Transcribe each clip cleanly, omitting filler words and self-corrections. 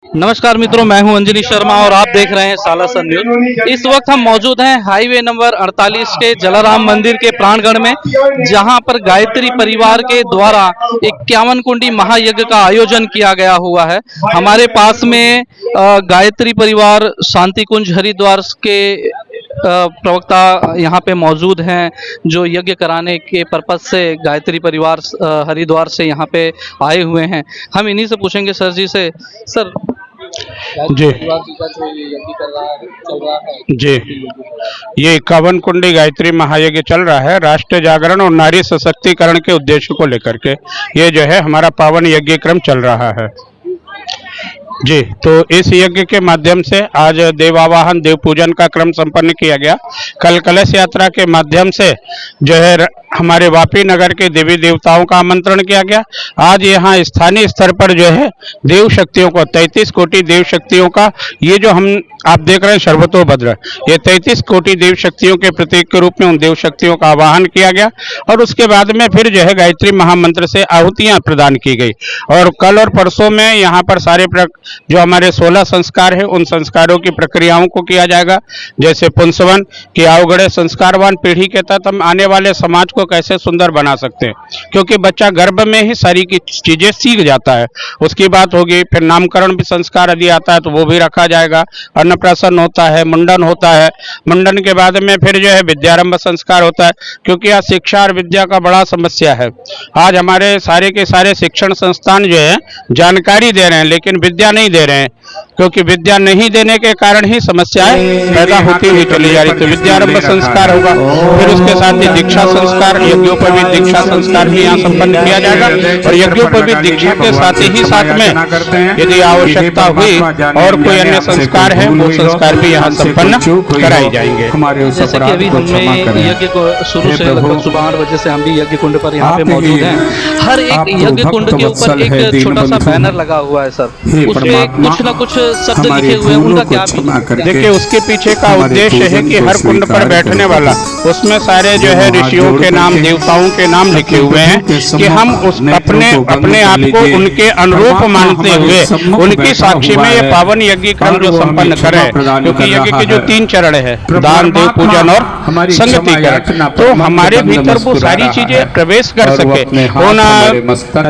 नमस्कार मित्रों, मैं हूं अंजलि शर्मा और आप देख रहे हैं सालासर न्यूज। इस वक्त हम मौजूद हैं हाईवे नंबर 48 के जलाराम मंदिर के प्रांगण में, जहां पर गायत्री परिवार के द्वारा 51 कुंडी महायज्ञ का आयोजन किया गया हुआ है। हमारे पास में गायत्री परिवार शांति कुंज हरिद्वार के प्रवक्ता यहाँ पे मौजूद हैं, जो यज्ञ कराने के पर्पज से गायत्री परिवार हरिद्वार से यहाँ पे आए हुए हैं। हम इन्हीं से पूछेंगे सर जी से। सर जी जी, ये 51 कुंडी गायत्री महायज्ञ चल रहा है। राष्ट्रीय जागरण और नारी सशक्तिकरण के उद्देश्य को लेकर के ये जो है हमारा पावन यज्ञ क्रम चल रहा है। जी, तो इस यज्ञ के माध्यम से आज देवावाहन देव पूजन का क्रम संपन्न किया गया। कल कलश यात्रा के माध्यम से जो है हमारे वापी नगर के देवी देवताओं का आमंत्रण किया गया। आज यहाँ स्थानीय स्तर पर जो है देव शक्तियों को 33 कोटि देव शक्तियों का ये जो आप देख रहे हैं सर्वतोभद्र, ये 33 कोटि देव शक्तियों के प्रतीक के रूप में उन देव शक्तियों का आवाहन किया गया और उसके बाद में फिर जो है गायत्री महामंत्र से आहुतियां प्रदान की गई। और कल और परसों में यहाँ पर सारे जो हमारे 16 संस्कार है उन संस्कारों की प्रक्रियाओं को किया जाएगा। जैसे पुंसवन की अवगढ़े संस्कारवान पीढ़ी के तहत हम आने वाले समाज को कैसे सुंदर बना सकते हैं, क्योंकि बच्चा गर्भ में ही सारी की चीजें सीख जाता है। उसकी बात होगी। फिर नामकरण भी संस्कार यदि आता है तो वो भी रखा जाएगा। अन्नप्राशन होता है, मुंडन होता है। मुंडन के बाद में फिर जो है विद्यारंभ संस्कार होता है, क्योंकि आज शिक्षा और विद्या का बड़ा समस्या है। आज हमारे सारे के सारे शिक्षण संस्थान जो है जानकारी दे रहे हैं लेकिन विद्या नहीं दे रहे हैं, क्योंकि विद्या नहीं देने के कारण ही समस्याएं पैदा होती हुई चली जा रही। तो विद्यारंभ संस्कार होगा, फिर उसके साथ ही दीक्षा संस्कार, यज्ञों पर भी दीक्षा संस्कार भी यहाँ संपन्न किया जाएगा। और यज्ञों पर भी दीक्षा के साथ में यदि आवश्यकता हुई और कोई अन्य संस्कार है वो संस्कार भी यहाँ संपन्न कराए जाएंगे। जैसे कि अभी हमने यज्ञ को शुरू से लगभग सुबह 8 बजे से हम भी यज्ञ कुंड पर यहाँ पे मौजूद हैं। हर एक यज्ञ कुंड के ऊपर एक छोटा सा बैनर लगा हुआ है सर, उसपे कुछ ना कुछ शब्द लिखे हुए हैं, उनका क्या? देखिए, उसके पीछे का उद्देश्य है कि हर कुंड पर बैठने वाला उसमें सारे जो है ऋषियों के नाम, देवताओं के नाम लिखे हुए हैं कि हम उस अपने आप को उनके अनुरूप मानते हुए उनकी साक्षी में ये पावन यज्ञ क्रम जो संपन्न करें। क्योंकि यज्ञ के जो 3 चरण है, दान, देव पूजन और संगतिकरण, तो हमारे भीतर वो सारी चीजें प्रवेश कर सके। उन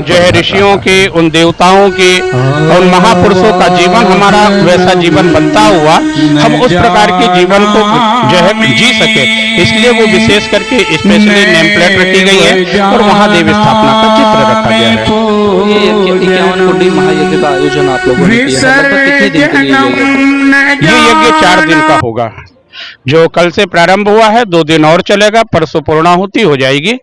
जो है ऋषियों की, उन देवताओं की और महापुरुषों का जीवन हमारा वैसा जीवन बनता हुआ हम उस प्रकार के जीवन को जो है जी सके, इसलिए वो विशेष करके स्पेशली नेम प्लेट रखी गई है और वहाँ देवी स्थापना का चित्र रखा गया है। ये 51 कुंडी महायज्ञ का आयोजन आप लोगों ने किया है, कितने दिन के लिए? ये यज्ञ 4 दिन का होगा, जो कल से प्रारंभ हुआ है। 2 दिन और चलेगा, परसों पूर्णाहुति हो जाएगी।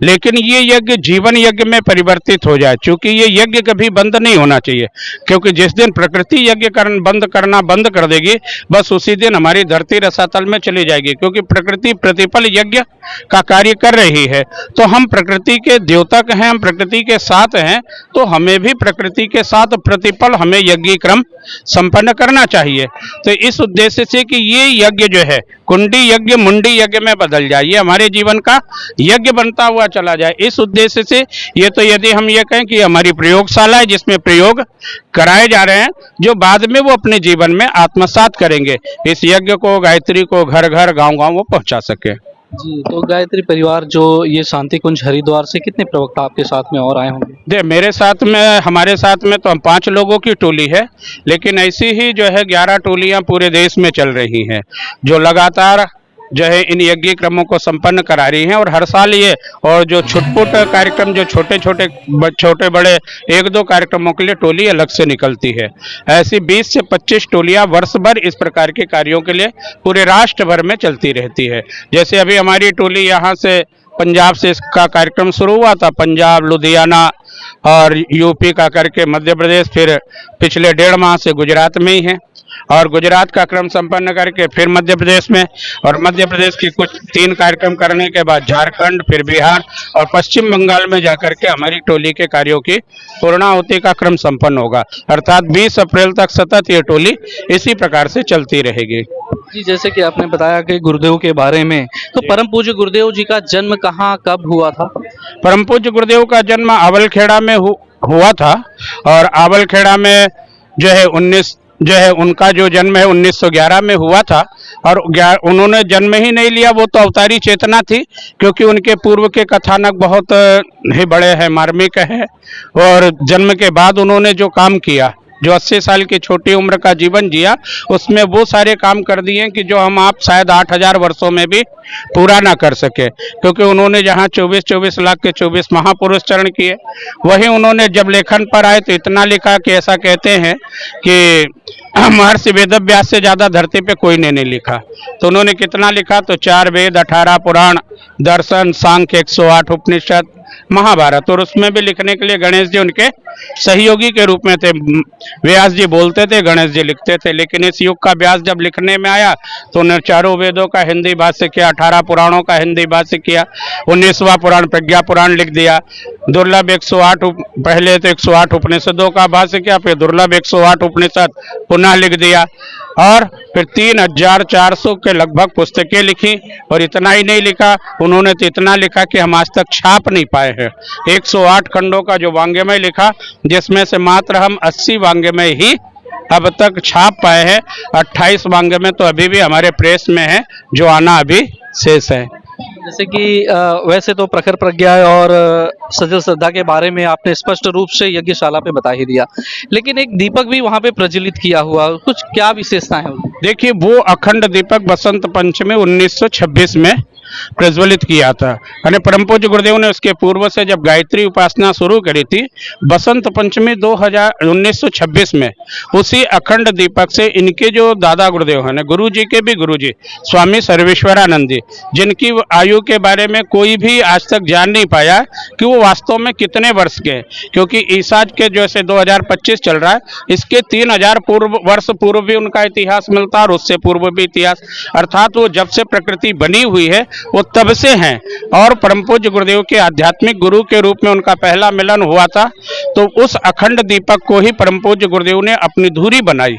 लेकिन ये यज्ञ जीवन यज्ञ में परिवर्तित हो जाए, क्योंकि ये यज्ञ कभी बंद नहीं होना चाहिए। क्योंकि जिस दिन प्रकृति यज्ञ बंद कर देगी, बस उसी दिन हमारी धरती रसातल में चली जाएगी। क्योंकि प्रकृति प्रतिपल यज्ञ का कार्य कर रही है, तो हम प्रकृति के द्योतक हैं, हम प्रकृति के साथ हैं, तो हमें भी प्रकृति के साथ प्रतिपल हमें यज्ञ क्रम संपन्न करना चाहिए। तो इस उद्देश्य से कि ये यज्ञ जो है कुंडी यज्ञ मुंडी यज्ञ में बदल जाए, ये हमारे जीवन का यज्ञ बनता हुआ चला जाए, इस उद्देश्य से ये तो यदि हम ये कहें कि हमारी प्रयोगशाला है जिसमें प्रयोग कराए जा रहे हैं, जो बाद में वो अपने जीवन में आत्मसात करेंगे, इस यज्ञ को, गायत्री को घर घर गांव गांव वो पहुंचा सके। जी, तो गायत्री परिवार जो ये शांति कुंज हरिद्वार से कितने प्रवक्ता आपके साथ में और आए होंगे? मेरे साथ में, हमारे साथ में तो हम 5 लोगों की टोली है, लेकिन ऐसी ही जो है 11 टोलियां पूरे देश में चल रही हैं, जो लगातार जो है इन यज्ञ क्रमों को संपन्न करा रही हैं। और हर साल ये, और जो छुटपुट कार्यक्रम, जो छोटे बड़े 1-2 कार्यक्रमों के लिए टोली अलग से निकलती है, ऐसी 20 से 25 टोलियां वर्ष भर इस प्रकार के कार्यों के लिए पूरे राष्ट्र भर में चलती रहती है। जैसे अभी हमारी टोली यहाँ से पंजाब से इसका कार्यक्रम शुरू हुआ था, पंजाब, लुधियाना और यूपी का करके मध्य प्रदेश, फिर पिछले 1.5 माह से गुजरात में ही है, और गुजरात का क्रम संपन्न करके फिर मध्य प्रदेश में, और मध्य प्रदेश की कुछ 3 कार्यक्रम करने के बाद झारखंड, फिर बिहार और पश्चिम बंगाल में जाकर के हमारी टोली के कार्यों की पूर्णाहुति का क्रम संपन्न होगा। अर्थात 20 अप्रैल तक सतत ये टोली इसी प्रकार से चलती रहेगी। जी, जैसे कि आपने बताया कि गुरुदेव के बारे में, तो परम पूज्य गुरुदेव जी का जन्म कहाँ कब हुआ था? परम पूज्य गुरुदेव का जन्म आवलखेड़ा में हुआ था, और आवलखेड़ा में जो है उनका जो जन्म है 1911 में हुआ था। और उन्होंने जन्म ही नहीं लिया, वो तो अवतारी चेतना थी, क्योंकि उनके पूर्व के कथानक बहुत ही बड़े हैं, मार्मिक है। और जन्म के बाद उन्होंने जो काम किया, जो 80 साल की छोटी उम्र का जीवन जिया, उसमें वो सारे काम कर दिए कि जो हम आप शायद 8000 वर्षों में भी पूरा ना कर सके। क्योंकि उन्होंने जहाँ 24 लाख के 24 महापुरुष चरण किए, वही उन्होंने जब लेखन पर आए तो इतना लिखा कि ऐसा कहते हैं कि महर्षि वेदव्यास से ज्यादा धरती पे कोई ने नहीं लिखा। तो उन्होंने कितना लिखा, तो 4 वेद, 18 पुराण, दर्शन, सांख्य, 108 उपनिषद, महाभारत। और उसमें भी लिखने के लिए गणेश जी उनके सहयोगी के रूप में थे। व्यास जी बोलते थे, गणेश जी लिखते थे। लेकिन इस युग का व्यास जब लिखने में आया तो उन्होंने 4 वेदों का हिंदी भाष्य किया, 18 पुराणों का हिंदी भाष्य किया, 19वां पुराण प्रज्ञा पुराण लिख दिया, दुर्लभ 108 पहले तो 108 उपनिषदों का भाष्य किया, फिर दुर्लभ 108 उपनिषद पुनः लिख दिया, और फिर 3400 के लगभग पुस्तकें लिखी। और इतना ही नहीं लिखा, उन्होंने तो इतना लिखा कि हम आज तक छाप नहीं पाए हैं। 108 खंडों का जो वांग्मय लिखा, जिसमें से मात्र हम 80 वांग्मय ही अब तक छाप पाए हैं। 28 वांग्मय तो अभी भी हमारे प्रेस में है, जो आना अभी शेष है। जैसे कि वैसे तो प्रखर प्रज्ञा और सजल श्रद्धा के बारे में आपने स्पष्ट रूप से यज्ञशाला पे बता ही दिया, लेकिन एक दीपक भी वहां पे प्रज्वलित किया हुआ, कुछ क्या विशेषताएं हैं? देखिए, वो अखंड दीपक बसंत पंचमी 1926 में प्रज्वलित किया था। यानी परम पूज्य गुरुदेव ने उसके पूर्व से जब गायत्री उपासना शुरू करी थी, बसंत पंचमी 1926 में उसी अखंड दीपक से इनके जो दादा गुरुदेव हैं, गुरु जी के भी गुरु जी स्वामी सर्वेश्वरानंद जी, जिनकी आयु के बारे में कोई भी आज तक जान नहीं पाया कि वो वास्तव में कितने वर्ष के, क्योंकि ईसा के जैसे 2025 चल रहा है, इसके 3000 वर्ष पूर्व भी उनका इतिहास मिलता है, और उससे पूर्व भी इतिहास, अर्थात वो जब से प्रकृति बनी हुई है वो तब से हैं। और परम पूज्य गुरुदेव के आध्यात्मिक गुरु के रूप में उनका पहला मिलन हुआ था, तो उस अखंड दीपक को ही परम पूज्य गुरुदेव ने अपनी धुरी बनाई।